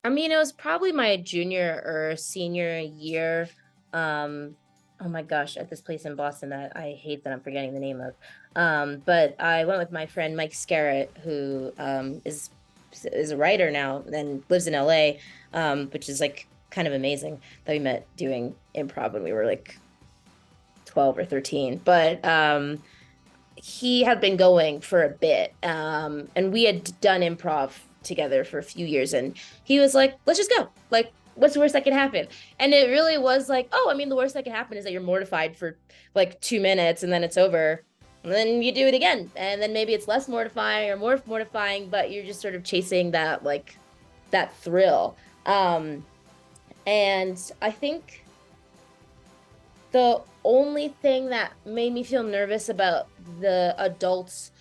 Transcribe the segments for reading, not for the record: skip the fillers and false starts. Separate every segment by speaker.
Speaker 1: I mean, it was probably my junior or senior year. Oh my gosh, at this place in Boston that I hate that I'm forgetting the name of. But I went with my friend Mike Scarrett, who is a writer now and lives in LA, which is like kind of amazing that we met doing improv when we were like 12 or 13. But he had been going for a bit, and we had done improv together for a few years, and he was like, let's just go, like, what's the worst that can happen? And it really was like, oh, I mean, the worst that can happen is that you're mortified for like 2 minutes and then it's over, and then you do it again, and then maybe it's less mortifying or more mortifying, but you're just sort of chasing that, like, that thrill. And I think the only thing that made me feel nervous about the adults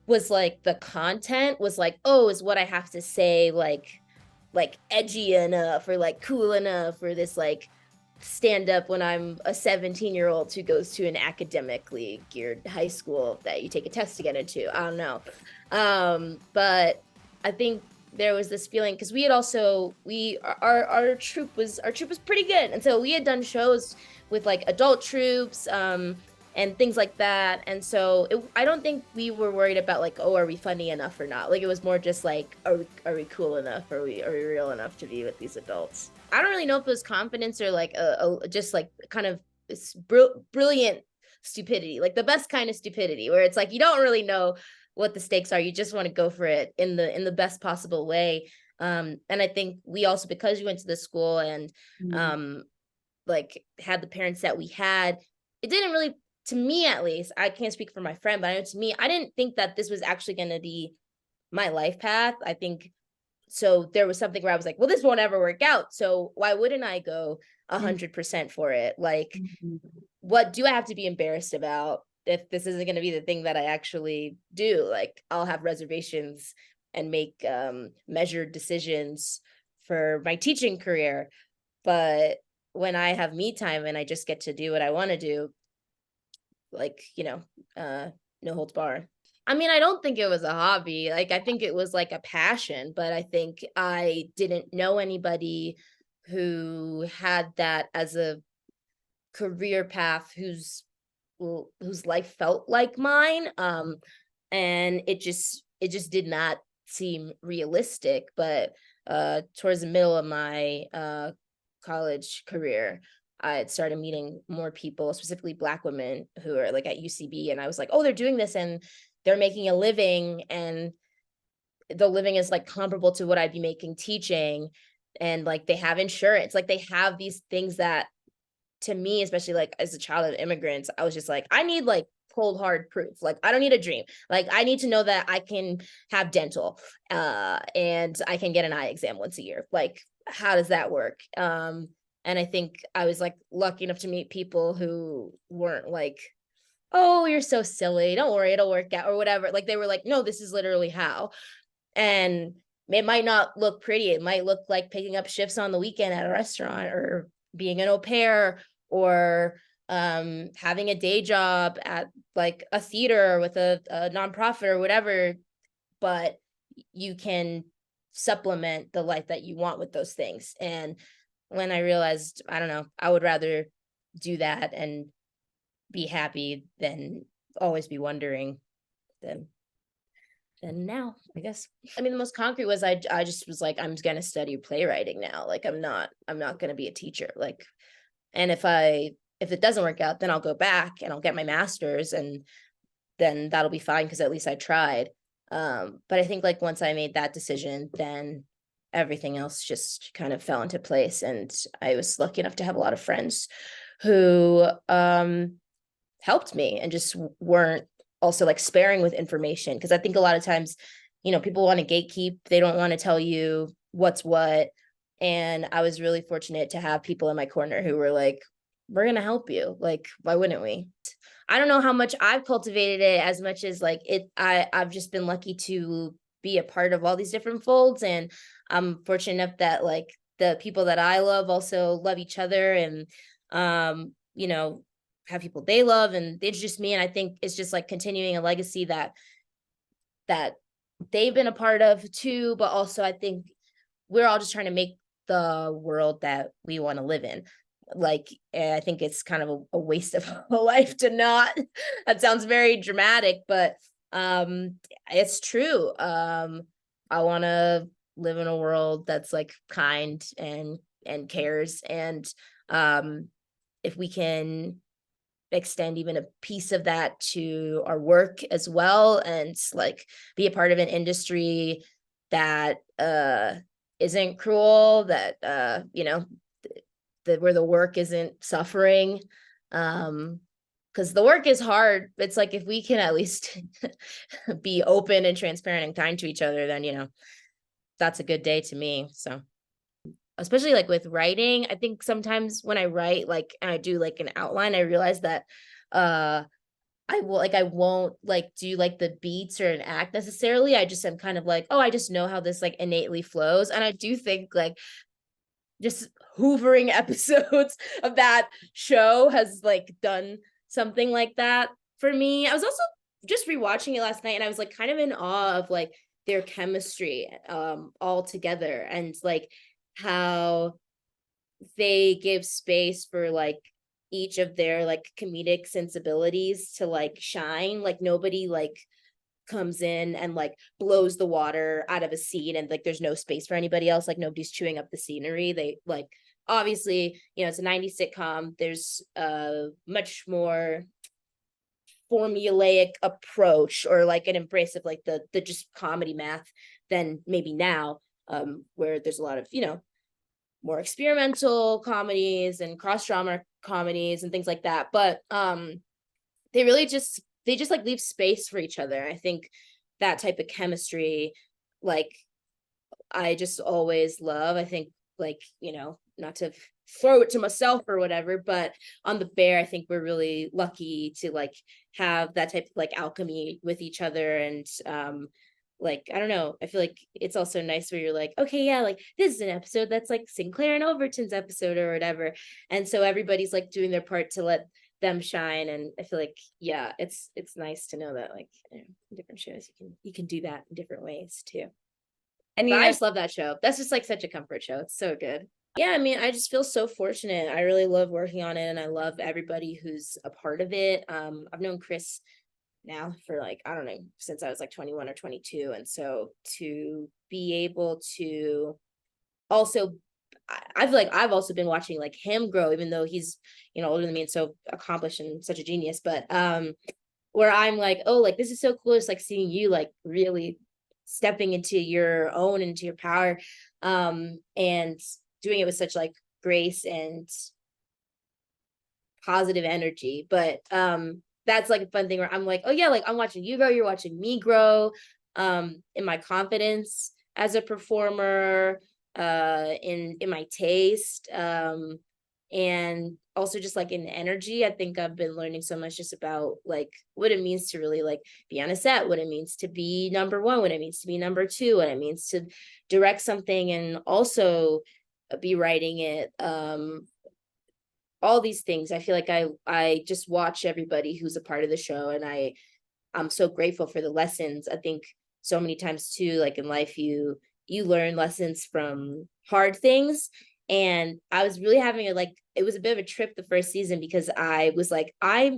Speaker 1: was like the content was like, oh, is what I have to say like edgy enough or like cool enough or this like stand up when I'm a 17-year-old who goes to an academically geared high school that you take a test to get into. I don't know. But I think there was this feeling because we had also our troupe was pretty good, and so we had done shows with like adult troops and things like that, and so I don't think we were worried about like, oh, are we funny enough or not. Like, it was more just like, are we cool enough, are we real enough to be with these adults. I don't really know if it was confidence or like just like kind of brilliant stupidity, like the best kind of stupidity where it's like you don't really know what the stakes are, you just want to go for it in the best possible way. And I think we also, because we went to the school and like had the parents that we had, it didn't really, to me at least, I can't speak for my friend, but I know to me, I didn't think that this was actually going to be my life path. I think so there was something where I was like, well, this won't ever work out, so why wouldn't I go 100% for it? Like, what do I have to be embarrassed about if this isn't going to be the thing that I actually do? Like, I'll have reservations and make measured decisions for my teaching career, but when I have me time and I just get to do what I want to do, like, no holds bar. I mean, I don't think it was a hobby. Like, I think it was like a passion, but I think I didn't know anybody who had that as a career path whose life felt like mine. And it just did not seem realistic. But towards the middle of my college career, I had started meeting more people, specifically Black women who are like at UCB, and I was like, oh, they're doing this and they're making a living, and the living is like comparable to what I'd be making teaching, and like they have insurance, like they have these things that, to me, especially like as a child of immigrants, I was just like, I need like cold hard proof. Like, I don't need a dream. Like, I need to know that I can have dental and I can get an eye exam once a year. Like, how does that work? And I think I was like lucky enough to meet people who weren't like, oh, you're so silly, don't worry, it'll work out, or whatever. Like, they were like, no, this is literally how. And it might not look pretty, it might look like picking up shifts on the weekend at a restaurant, or being an au pair, or having a day job at like a theater with a nonprofit or whatever, but you can supplement the life that you want with those things. And when I realized, I don't know, I would rather do that and be happy than always be wondering, then now, I guess. I mean, the most concrete was I just was like, I'm gonna study playwriting now. Like, I'm not gonna be a teacher. Like, and if it doesn't work out, then I'll go back and I'll get my master's, and then that'll be fine because at least I tried. But I think like once I made that decision, then everything else just kind of fell into place. And I was lucky enough to have a lot of friends who helped me and just weren't also like sparing with information. Because I think a lot of times, people want to gatekeep. They don't want to tell you what's what. And I was really fortunate to have people in my corner who were like, we're going to help you. Like, why wouldn't we? I don't know how much I've cultivated it as much as like I've just been lucky to be a part of all these different folds. And I'm fortunate enough that like the people that I love also love each other, and, have people they love and they introduce me. And I think it's just like continuing a legacy that they've been a part of too. But also I think we're all just trying to make the world that we want to live in. Like, I think it's kind of a waste of a life to not. That sounds very dramatic, but it's true. I want to live in a world that's like kind and cares, and if we can extend even a piece of that to our work as well, and like be a part of an industry that isn't cruel, that you know, that where the work isn't suffering, because the work is hard. It's like, if we can at least be open and transparent and kind to each other, then, you know, that's a good day to me. So especially like with writing, I think sometimes when I write, like, and I do like an outline, I realize that I won't like do like the beats or an act necessarily. I just am kind of like, oh, I just know how this like innately flows. And I do think like just hoovering episodes of that show has like done something like that for me. I was also just rewatching it last night, and I was like kind of in awe of like their chemistry all together, and like how they give space for like each of their like comedic sensibilities to like shine. Like nobody like comes in and like blows the water out of a scene and like there's no space for anybody else. Like nobody's chewing up the scenery. They like, obviously, you know, it's a 90s sitcom. There's a much more formulaic approach, or like an embrace of like the just comedy math than maybe now, where there's a lot of, you know, more experimental comedies and cross drama comedies and things like that. But they really just like leave space for each other. I think that type of chemistry, like, I just always love. I think, like, you know, not to throw it to myself or whatever, but on The Bear, I think we're really lucky to like have that type of like alchemy with each other. And like, I don't know, I feel like it's also nice where you're like, okay, yeah, like this is an episode that's like Sinclair and Overton's episode or whatever, and so everybody's like doing their part to let them shine. And I feel like, yeah, it's nice to know that, like, you know, in different shows you can do that in different ways too. And I just love that show. That's just like such a comfort show. It's so good. Yeah, I mean, I just feel so fortunate. I really love working on it, and I love everybody who's a part of it. I've known Chris now for like, I don't know, since I was like 21 or 22. And so to be able to also, I've also been watching like him grow, even though he's, you know, older than me and so accomplished and such a genius. But where I'm like, oh, like this is so cool. It's like seeing you like really stepping into your own, into your power, and doing it with such like grace and positive energy. But that's like a fun thing where I'm like, oh yeah, like I'm watching you grow, you're watching me grow, in my confidence as a performer, in my taste, and also just like in energy. I think I've been learning so much just about like what it means to really like be on a set, what it means to be number one, what it means to be number two, what it means to direct something and also be writing it, all these things. I feel like I just watch everybody who's a part of the show, and I'm so grateful for the lessons. I think so many times too, like in life, you learn lessons from hard things. And I was really having it was a bit of a trip the first season, because I was like, how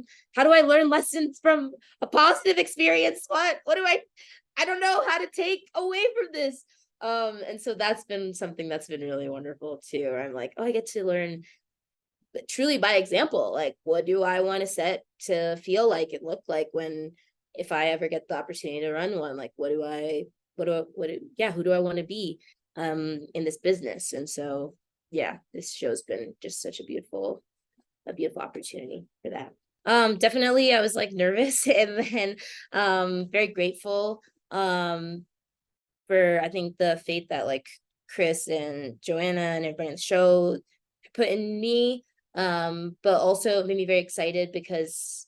Speaker 1: do I learn lessons from a positive experience? What do I don't know how to take away from this. And so that's been something that's been really wonderful too. Where I'm like, oh, I get to learn truly by example. Like, what do I want to set to feel like it looked like when, if I ever get the opportunity to run one, like who do I want to be in this business? And so yeah, this show's been just such a beautiful opportunity for that. Definitely I was like nervous and then very grateful for, I think, the faith that like Chris and Joanna and everybody on the show put in me. But also it made me very excited because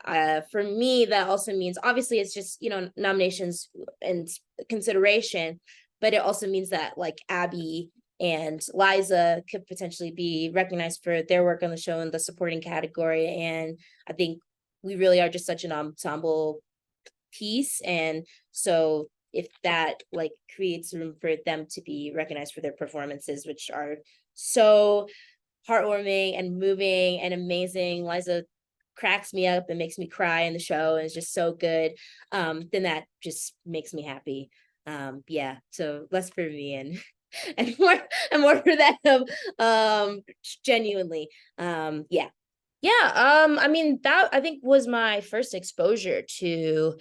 Speaker 1: for me, that also means, obviously it's just, you know, nominations and consideration, but it also means that like Abby and Liza could potentially be recognized for their work on the show in the supporting category. And I think we really are just such an ensemble piece. And so if that like creates room for them to be recognized for their performances, which are so heartwarming and moving and amazing. Liza cracks me up and makes me cry in the show and is just so good. Then that just makes me happy. Yeah, so less for me and and more for them. Genuinely. Yeah. Yeah, I mean, that I think was my first exposure to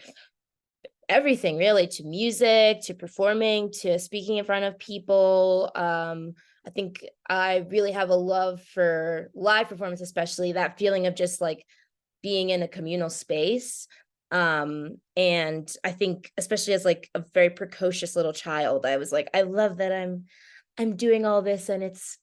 Speaker 1: everything, really, to music, to performing, to speaking in front of people. I think I really have a love for live performance, especially that feeling of just like being in a communal space. And I think especially as like a very precocious little child, I was like, I love that I'm doing all this, and it's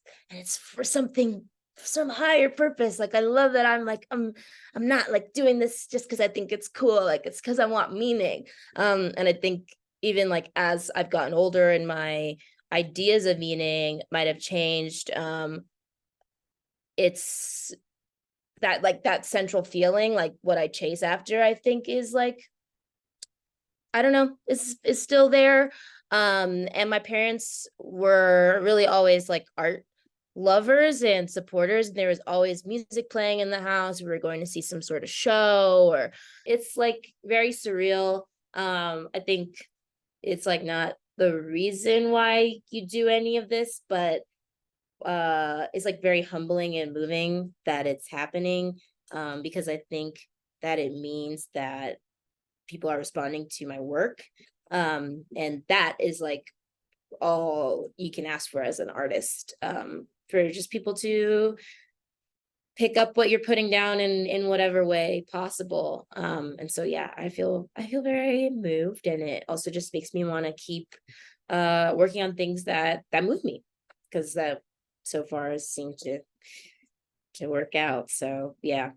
Speaker 1: for something, some higher purpose. Like I love that I'm not like doing this just because I think it's cool. Like it's because I want meaning. And I think even like as I've gotten older and my ideas of meaning might have changed, it's that like that central feeling, like what I chase after, I think is like, I don't know, is still there. And my parents were really always like art lovers and supporters. And there was always music playing in the house. We were going to see some sort of show, or it's like very surreal. I think it's like not the reason why you do any of this, but it's like very humbling and moving that it's happening, because I think that it means that people are responding to my work, and that is like all you can ask for as an artist, for just people to pick up what you're putting down in whatever way possible. And so yeah, I feel very moved, and it also just makes me want to keep working on things that move me, because that so far has seemed to work out. So yeah.